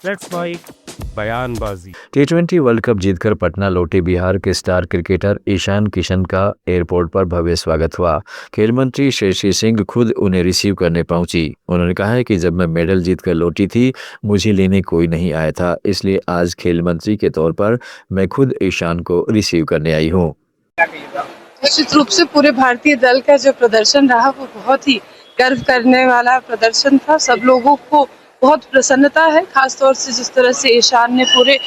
Let's fight बयानबाजी। T20 world cup जीतकर पटना लौटे बिहार के स्टार क्रिकेटर ईशान किशन का एयरपोर्ट पर भव्य स्वागत हुआ। खेल मंत्री श्रेयसी सिंह खुद उन्हें रिसीव करने पहुंची। उन्होंने कहा है कि जब मैं मेडल जीतकर लौटी थी मुझे लेने कोई नहीं आया था, इसलिए आज खेल मंत्री के तौर पर मैं खुद ईशान को रिसीव करने आई हूँ। निश्चित रूप से पूरे भारतीय दल का जो प्रदर्शन रहा वो बहुत ही गर्व करने वाला प्रदर्शन था। सब लोगों को बहुत प्रसन्नता है, खासतौर से जिस तरह से ईशान ने पूरे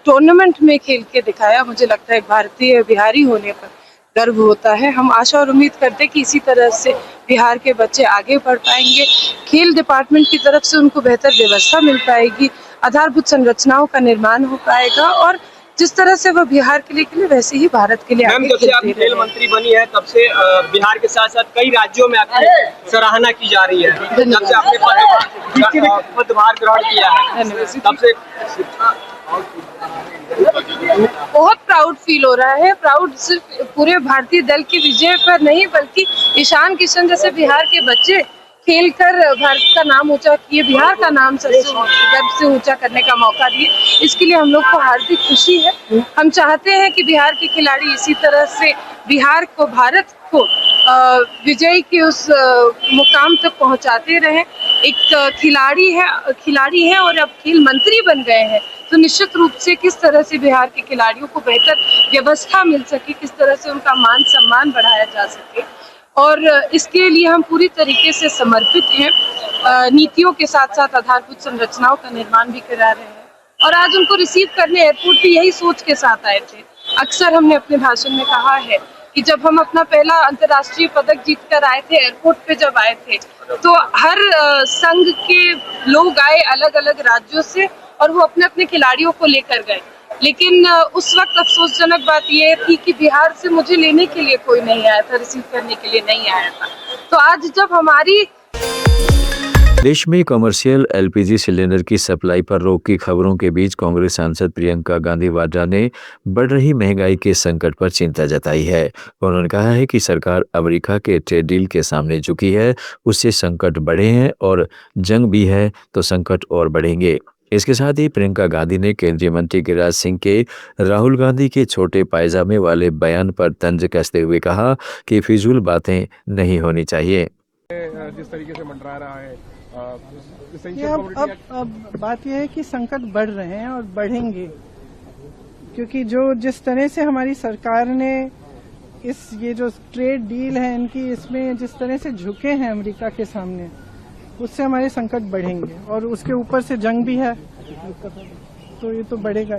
टूर्नामेंट में खेल के दिखाया। मुझे लगता है भारतीय बिहारी होने पर गर्व होता है। हम आशा और उम्मीद करते हैं कि इसी तरह से बिहार के बच्चे आगे बढ़ पाएंगे। खेल डिपार्टमेंट की तरफ से उनको बेहतर व्यवस्था मिल पाएगी, आधारभूत संरचनाओं का निर्माण हो पाएगा और जिस तरह से वह बिहार के लिए खेले वैसे ही भारत के लिए आगे जब से आप खेल मंत्री बनी है तब से बिहार के साथ साथ कई राज्यों में आपकी सराहना की जा रही है। जब से आपने पदभार ग्रहण किया है तब से बहुत प्राउड फील हो रहा है। प्राउड सिर्फ पूरे भारतीय दल की विजय पर नहीं बल्कि ईशान किशन जैसे बिहार के बच्चे खेलकर भारत का नाम ऊंचा किए, बिहार का नाम गर्व से ऊंचा करने का मौका दिए। इसके लिए हम लोग को हार्दिक खुशी है। हम चाहते हैं कि बिहार के खिलाड़ी इसी तरह से बिहार को, भारत को विजय के उस मुकाम तक पहुंचाते रहें। एक खिलाड़ी है और अब खेल मंत्री बन गए हैं, तो निश्चित रूप से किस तरह से बिहार के खिलाड़ियों को बेहतर व्यवस्था मिल सके, किस तरह से उनका मान सम्मान बढ़ाया जा सके, और इसके लिए हम पूरी तरीके से समर्पित हैं। नीतियों के साथ साथ आधारभूत संरचनाओं का निर्माण भी करा रहे हैं और आज उनको रिसीव करने एयरपोर्ट पे यही सोच के साथ आए थे। अक्सर हमने अपने भाषण में कहा है कि जब हम अपना पहला अंतर्राष्ट्रीय पदक जीतकर आए थे, एयरपोर्ट पे जब आए थे तो हर संघ के लोग आए अलग अलग राज्यों से और वो अपने अपने खिलाड़ियों को लेकर गए। लेकिन उस वक्त अफसोसजनक बात यह थी कि बिहार से मुझे लेने के लिए कोई नहीं आया था, रिसीव करने के लिए नहीं आया था। तो आज जब हमारी देश में कमर्शियल एलपीजी सिलेंडर की सप्लाई पर रोक की खबरों के बीच कांग्रेस सांसद प्रियंका गांधी वाड्रा ने बढ़ रही महंगाई के संकट पर चिंता जताई है। उन्होंने कहा है कि सरकार अमेरिका के ट्रेड डील के सामने झुकी है, उससे संकट बढ़े हैं और जंग भी है तो संकट और बढ़ेंगे। इसके साथ ही प्रियंका गांधी ने केंद्रीय मंत्री गिरिराज सिंह के राहुल गांधी के छोटे पायजामे वाले बयान पर तंज कसते हुए कहा कि फिजूल बातें नहीं होनी चाहिए। जिस तरीके से मंडरा रहा है अब बात यह है कि संकट बढ़ रहे हैं और बढ़ेंगे, क्योंकि जिस तरह से हमारी सरकार ने ये जो ट्रेड डील है इनकी, इसमें जिस तरह से झुके हैं अमेरिका के सामने, उससे हमारे संकट बढ़ेंगे और उसके ऊपर से जंग भी है तो ये तो बढ़ेगा।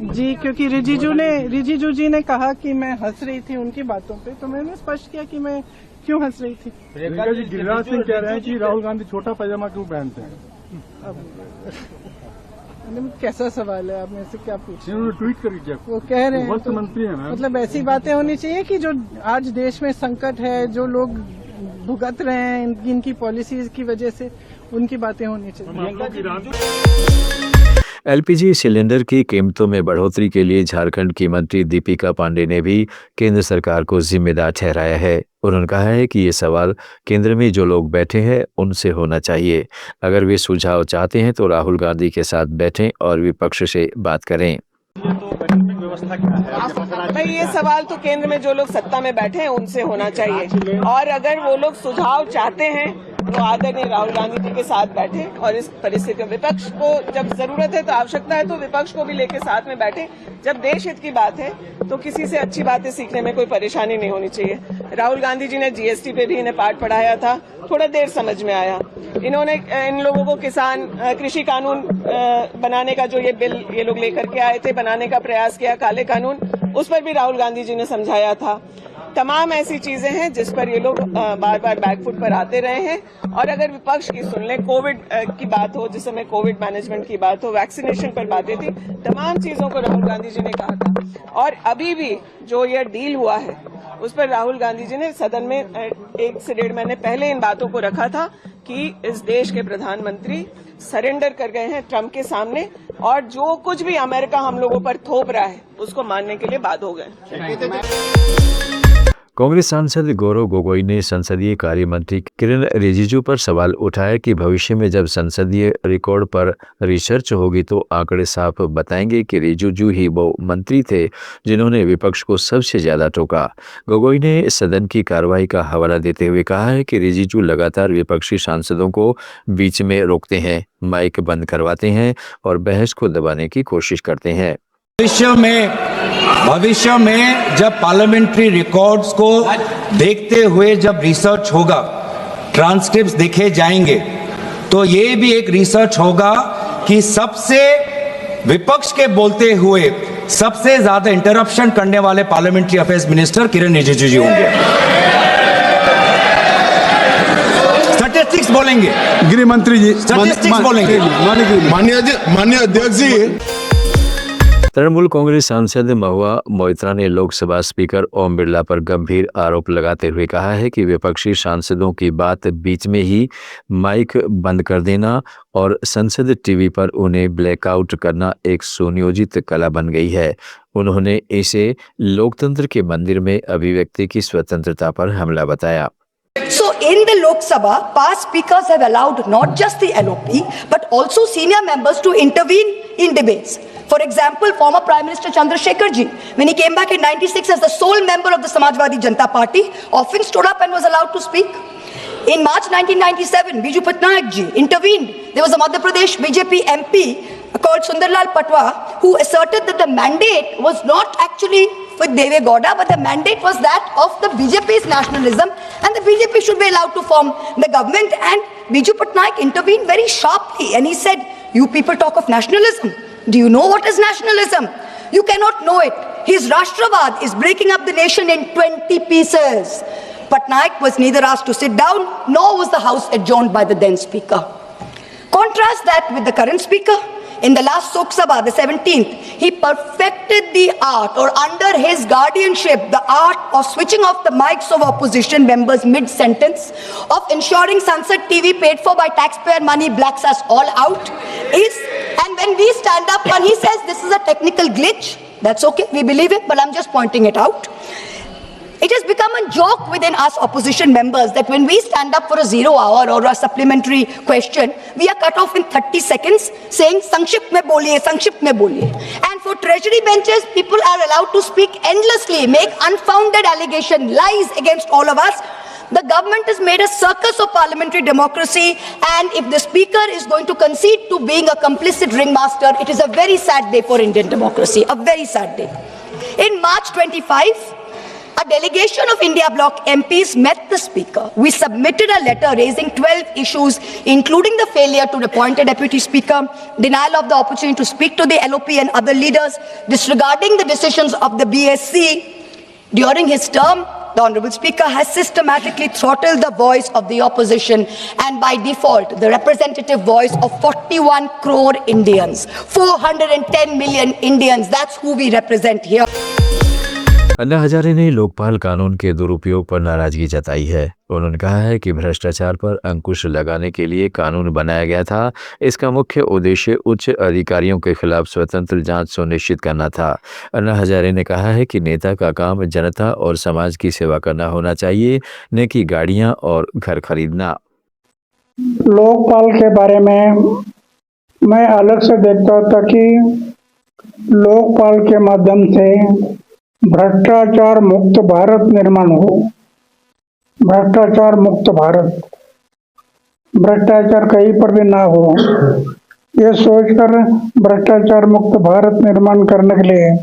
जी, क्योंकि रिजिजू जी ने कहा कि मैं हंस रही थी उनकी बातों पे, तो मैंने स्पष्ट किया कि मैं क्यों हंस रही थी। गिरिराज सिंह कह रहे हैं कि राहुल गांधी छोटा पैजामा क्यों पहनते हैं? अब कैसा सवाल है, आप मेरे से क्या पूछ रहे हैं? ट्वीट करिए। वो कह रहे हैं तो मंत्री है, मतलब ऐसी बातें होनी चाहिए कि जो आज देश में संकट है, जो लोग भुगत रहे हैं इनकी पॉलिसीज की वजह से, उनकी बातें होनी चाहिए। एलपीजी सिलेंडर की कीमतों में बढ़ोतरी के लिए झारखंड की मंत्री दीपिका पांडे ने भी केंद्र सरकार को जिम्मेदार ठहराया है। उन्होंने कहा है कि ये सवाल केंद्र में जो लोग बैठे हैं उनसे होना चाहिए। अगर वे सुझाव चाहते हैं तो राहुल गांधी के साथ बैठें और विपक्ष से बात करें। भाई, ये सवाल तो केंद्र में जो लोग सत्ता में बैठे हैं उनसे होना चाहिए, और अगर वो लोग सुझाव चाहते हैं तो आदरणीय राहुल गांधी जी के साथ बैठे और इस परिस्थिति में विपक्ष को जब जरूरत है तो आवश्यकता है तो विपक्ष को भी लेकर साथ में बैठे। जब देश हित की बात है तो किसी से अच्छी बातें सीखने में कोई परेशानी नहीं होनी चाहिए। राहुल गांधी जी ने जीएसटी पे भी इन्हें पाठ पढ़ाया था, थोड़ा देर समझ में आया। इन्होंने इन लोगों को कृषि कानून बनाने का जो ये बिल ये लोग लेकर के आए थे, बनाने का प्रयास किया, काले कानून, उस पर भी राहुल गांधी जी ने समझाया था। तमाम ऐसी चीजें हैं जिस पर ये लोग बार बार बैकफुट पर आते रहे हैं। और अगर विपक्ष की सुन लें, कोविड की बात हो, जिस समय कोविड मैनेजमेंट की बात हो, वैक्सीनेशन पर बातें थी, तमाम चीजों को राहुल गांधी जी ने कहा था। और अभी भी जो ये डील हुआ है उस पर राहुल गांधी जी ने सदन में 1 से 1.5 महीने पहले इन बातों को रखा था कि इस देश के प्रधानमंत्री सरेंडर कर गए हैं ट्रंप के सामने, और जो कुछ भी अमेरिका हम लोगों पर थोप रहा है उसको मानने के लिए बाध्य हो गए। कांग्रेस सांसद गौरव गोगोई ने संसदीय कार्य मंत्री किरण रिजिजू पर सवाल उठाया कि भविष्य में जब संसदीय रिकॉर्ड पर रिसर्च होगी तो आंकड़े साफ बताएंगे कि रिजिजू ही वो मंत्री थे जिन्होंने विपक्ष को सबसे ज्यादा टोका। गोगोई ने सदन की कार्रवाई का हवाला देते हुए कहा है कि रिजिजू लगातार विपक्षी सांसदों को बीच में रोकते हैं, माइक बंद करवाते हैं और बहस को दबाने की कोशिश करते हैं। भविष्य में जब पार्लियामेंट्री रिकॉर्ड्स को देखते हुए जब रिसर्च होगा, ट्रांसक्रिप्ट्स देखे जाएंगे, तो ये भी एक रिसर्च होगा कि सबसे विपक्ष के बोलते हुए सबसे ज्यादा इंटरप्शन करने वाले पार्लियामेंट्री अफेयर्स मिनिस्टर किरण रिजिजू जी होंगे। स्टैटिस्टिक्स बोलेंगे, गृह मंत्री जी स्टैटिस्टिक्स बोलेंगे। माननीय अध्यक्ष जी। तृणमूल कांग्रेस सांसद महुआ मोइत्रा ने लोकसभा स्पीकर ओम बिरला पर गंभीर आरोप लगाते हुए कहा है कि विपक्षी सांसदों की बात बीच में ही माइक बंद कर देना और संसद टीवी पर उन्हें ब्लैकआउट करना एक सुनियोजित कला बन गई है। उन्होंने इसे लोकतंत्र के मंदिर में अभिव्यक्ति की स्वतंत्रता पर हमला बताया। So in the Lok Sabha, past speakers have allowed not just the LOP but also senior members to intervene in debates. For example, former Prime Minister Chandrasekhar ji, when he came back in 96 as the sole member of the Samajwadi Janata Party, often stood up and was allowed to speak. In March 1997, Biju Patnaik ji intervened. There was a Madhya Pradesh BJP MP called Sundarlal Patwa who asserted that the mandate was not actually for Deve Gowda, but the mandate was that of the BJP's nationalism and the BJP should be allowed to form the government. And Biju Patnaik intervened very sharply and he said, you people talk of nationalism. Do you know what is nationalism? You cannot know it. His Rashtravad is breaking up the nation in 20 pieces. Patnaik was neither asked to sit down nor was the house adjourned by the then speaker. Contrast that with the current speaker. In the last Lok Sabha, the 17th, he perfected the art, or under his guardianship, the art of switching off the mics of opposition members mid-sentence, of ensuring Sansad TV paid for by taxpayer money blacks us all out. And when we stand up and he says this is a technical glitch, that's okay, we believe it, but I'm just pointing it out. It has become a joke within us opposition members that when we stand up for a 0 hour or a supplementary question, we are cut off in 30 seconds saying Sankshipt mein boliye, Sankshipt mein boliye. And for treasury benches, people are allowed to speak endlessly, make unfounded allegation, lies against all of us. The government has made a circus of parliamentary democracy, and if the speaker is going to concede to being a complicit ringmaster, it is a very sad day for Indian democracy, a very sad day. In March 25, a delegation of India Bloc MPs met the Speaker. We submitted a letter raising 12 issues, including the failure to appoint a Deputy Speaker, denial of the opportunity to speak to the LOP and other leaders, disregarding the decisions of the BSC. During his term, the Honourable Speaker has systematically throttled the voice of the opposition and by default, the representative voice of 41 crore Indians. 410 million Indians, that's who we represent here. Anna Hazare ने लोकपाल कानून के दुरुपयोग पर नाराजगी जताई है। उन्होंने कहा है कि भ्रष्टाचार पर अंकुश लगाने के लिए कानून बनाया गया था। इसका मुख्य उद्देश्य उच्च अधिकारियों के खिलाफ स्वतंत्र जांच सुनिश्चित करना था। अन्ना हजारे ने कहा है कि नेता का काम जनता और समाज की सेवा करना होना चाहिए, न कि गाड़ियां और घर खरीदना। लोकपाल के बारे में मैं अलग से देखता था कि लोकपाल के माध्यम से भ्रष्टाचार मुक्त भारत निर्माण हो। भ्रष्टाचार मुक्त भारत, भ्रष्टाचार कहीं पर भी ना हो, ये सोचकर भ्रष्टाचार मुक्त भारत निर्माण करने के लिए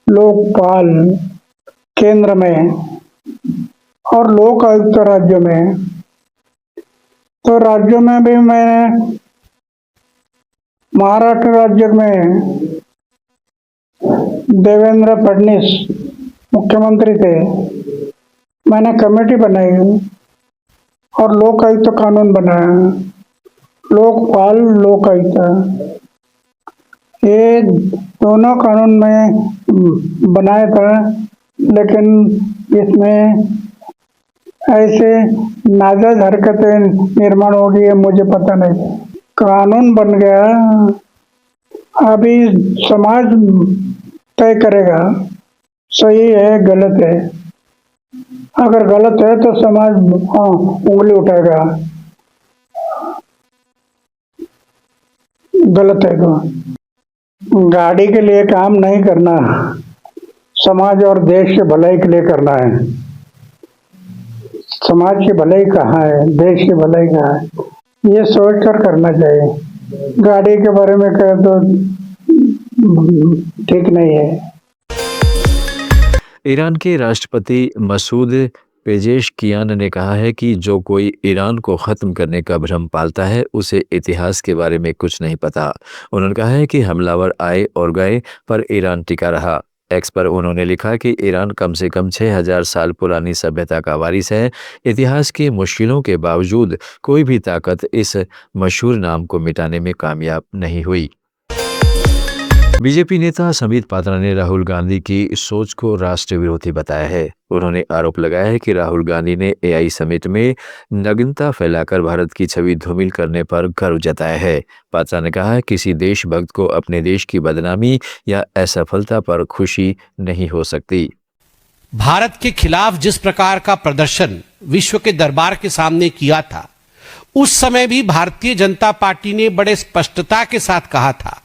लोकपाल केंद्र में और लोक आयुक्त राज्यों में, तो राज्यों में भी मैं महाराष्ट्र राज्य में देवेंद्र फडणवीस मुख्यमंत्री थे, मैंने कमेटी बनाई और लोक आयुक्त कानून बनाया, लोकपाल लोक आयुक्त, ये दोनों कानून में बनाया था। लेकिन इसमें ऐसे नाजायज हरकतें निर्माण होगी ये मुझे पता नहीं। कानून बन गया, अभी समाज तय करेगा सही है गलत है। अगर गलत है तो समाज उंगली उठाएगा, गलत है तो। गाड़ी के लिए काम नहीं करना, समाज और देश के भलाई के लिए करना है। समाज की भलाई कहाँ है, देश की भलाई कहाँ है, ये सोच कर करना चाहिए। गाड़ी के बारे में कहे तो ठीक नहीं है। ईरान के राष्ट्रपति मसूद पेजेशकियान ने कहा है कि जो कोई ईरान को ख़त्म करने का भ्रम पालता है उसे इतिहास के बारे में कुछ नहीं पता। उन्होंने कहा है कि हमलावर आए और गए पर ईरान टिका रहा। एक्स पर उन्होंने लिखा कि ईरान कम से कम 6000 साल पुरानी सभ्यता का वारिस है। इतिहास की मुश्किलों के बावजूद कोई भी ताकत इस मशहूर नाम को मिटाने में कामयाब नहीं हुई। बीजेपी नेता संबित पात्रा ने राहुल गांधी की सोच को राष्ट्र विरोधी बताया है। उन्होंने आरोप लगाया है कि राहुल गांधी ने एआई समिट में नग्नता फैलाकर भारत की छवि धूमिल करने पर गर्व जताया है। पात्रा ने कहा किसी देशभक्त को अपने देश की बदनामी या असफलता पर खुशी नहीं हो सकती। भारत के खिलाफ जिस प्रकार का प्रदर्शन विश्व के दरबार के सामने किया था, उस समय भी भारतीय जनता पार्टी ने बड़े स्पष्टता के साथ कहा था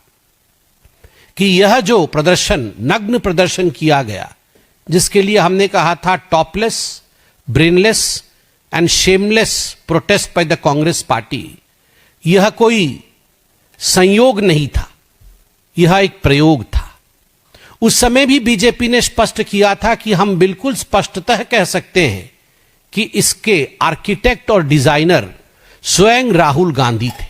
कि यह जो प्रदर्शन, नग्न प्रदर्शन किया गया, जिसके लिए हमने कहा था topless, brainless and shameless protest by the Congress party, यह कोई संयोग नहीं था, यह एक प्रयोग था। उस समय भी बीजेपी ने स्पष्ट किया था कि हम बिल्कुल स्पष्टतः कह सकते हैं कि इसके आर्किटेक्ट और डिजाइनर स्वयं राहुल गांधी थे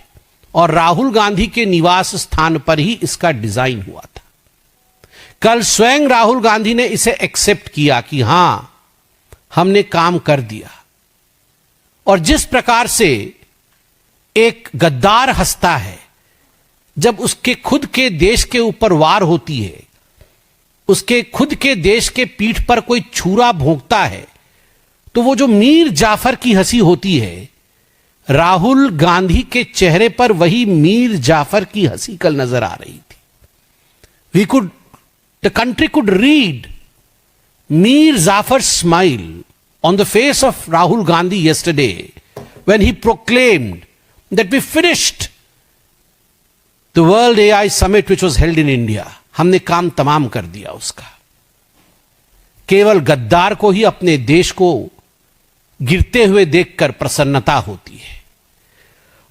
और राहुल गांधी के निवास स्थान पर ही इसका डिजाइन हुआ था। कल स्वयं राहुल गांधी ने इसे एक्सेप्ट किया कि हां, हमने काम कर दिया। और जिस प्रकार से एक गद्दार हंसता है जब उसके खुद के देश के ऊपर वार होती है, उसके खुद के देश के पीठ पर कोई छुरा भोंकता है, तो वो जो मीर जाफर की हंसी होती है, राहुल गांधी के चेहरे पर वही मीर जाफर की हंसी कल नजर आ रही थी। The country could read Mir Zafar's smile on the face of Rahul Gandhi yesterday when he proclaimed that we finished the World AI Summit which was held in India. हमने काम तमाम कर दिया उसका। केवल गद्दार को ही अपने देश को गिरते हुए देखकर प्रसन्नता होती है।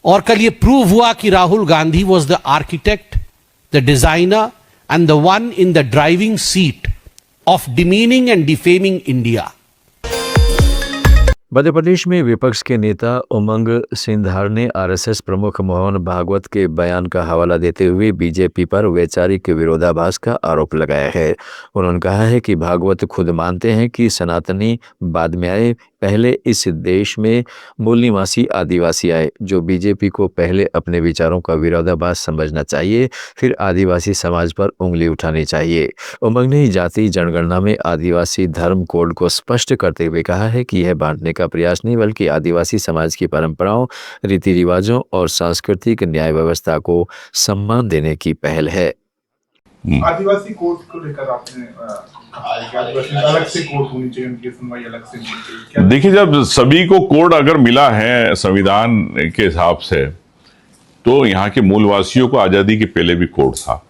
और कल ये प्रूव हुआ कि Rahul Gandhi was the architect, the designer and the one in the driving seat of demeaning and defaming India. Madhya Pradesh में विपक्ष के नेता उमंग सिंघार ने आरएसएस प्रमुख मोहन भागवत के बयान का हवाला देते हुए बीजेपी पर वैचारिक विरोधाभास का आरोप लगाया है। उन्होंने कहा है कि भागवत खुद मानते हैं कि सनातनी बाद में आए, पहले इस देश में मूल निवासी आदिवासी आए। जो बीजेपी को पहले अपने विचारों का विरोधाभास समझना चाहिए, फिर आदिवासी समाज पर उंगली उठानी चाहिए। उमंग ने जाति जनगणना में आदिवासी धर्म कोड को स्पष्ट करते हुए कहा है कि यह बांटने का प्रयास नहीं बल्कि आदिवासी समाज की परंपराओं, रीति रिवाजों और सांस्कृतिक न्याय व्यवस्था को सम्मान देने की पहल है। आदिवासी कोड को लेकर आपने अलग से कोड होनी चाहिए, उनकी सुनवाई अलग से होनी चाहिए। देखिए, जब सभी को कोड अगर मिला है संविधान के हिसाब से, तो यहाँ के मूलवासियों को आजादी के पहले भी कोड था।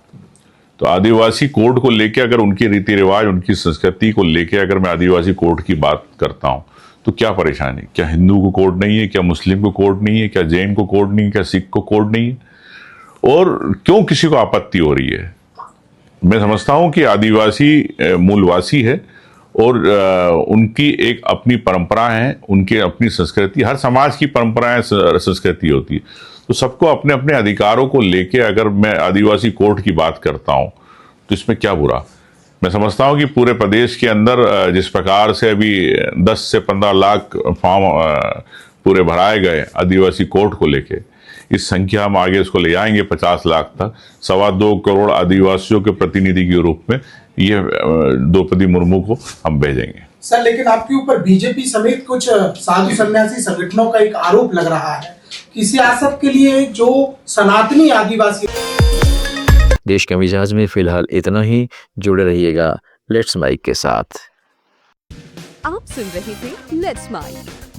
तो आदिवासी कोड को लेके अगर उनकी रीति रिवाज, उनकी संस्कृति को लेके अगर मैं आदिवासी कोड की बात करता हूँ तो क्या परेशानी? क्या हिंदू को कोड नहीं है? क्या मुस्लिम को कोड नहीं है? क्या जैन को कोड नहीं है? क्या सिख को कोड नहीं है? और क्यों किसी को आपत्ति हो रही है? मैं समझता हूं कि आदिवासी मूलवासी है और उनकी एक अपनी परंपरा है, उनकी अपनी संस्कृति, हर समाज की परंपराएं संस्कृति होती है। तो सबको अपने अपने अधिकारों को लेके अगर मैं आदिवासी कोड की बात करता हूं तो इसमें क्या बुरा? मैं समझता हूं कि पूरे प्रदेश के अंदर जिस प्रकार से अभी 10 से 15 लाख फॉर्म पूरे भराए गए आदिवासी कोड को लेके, इस संख्या हम आगे इसको ले जाएंगे 50 लाख तक। 2.25 करोड़ आदिवासियों के प्रतिनिधि के रूप में ये द्रौपदी मुर्मू को हम भेजेंगे। सर, लेकिन आपके ऊपर बीजेपी समेत कुछ साधु सन्यासी संगठनों का एक आरोप लग रहा है कि सियासत के लिए जो सनातनी आदिवासी। देश के मिजाज में फिलहाल इतना ही। जुड़े रहिएगा लेट्स माइक के साथ। आप सुन रहे थे लेट्स स्माइल।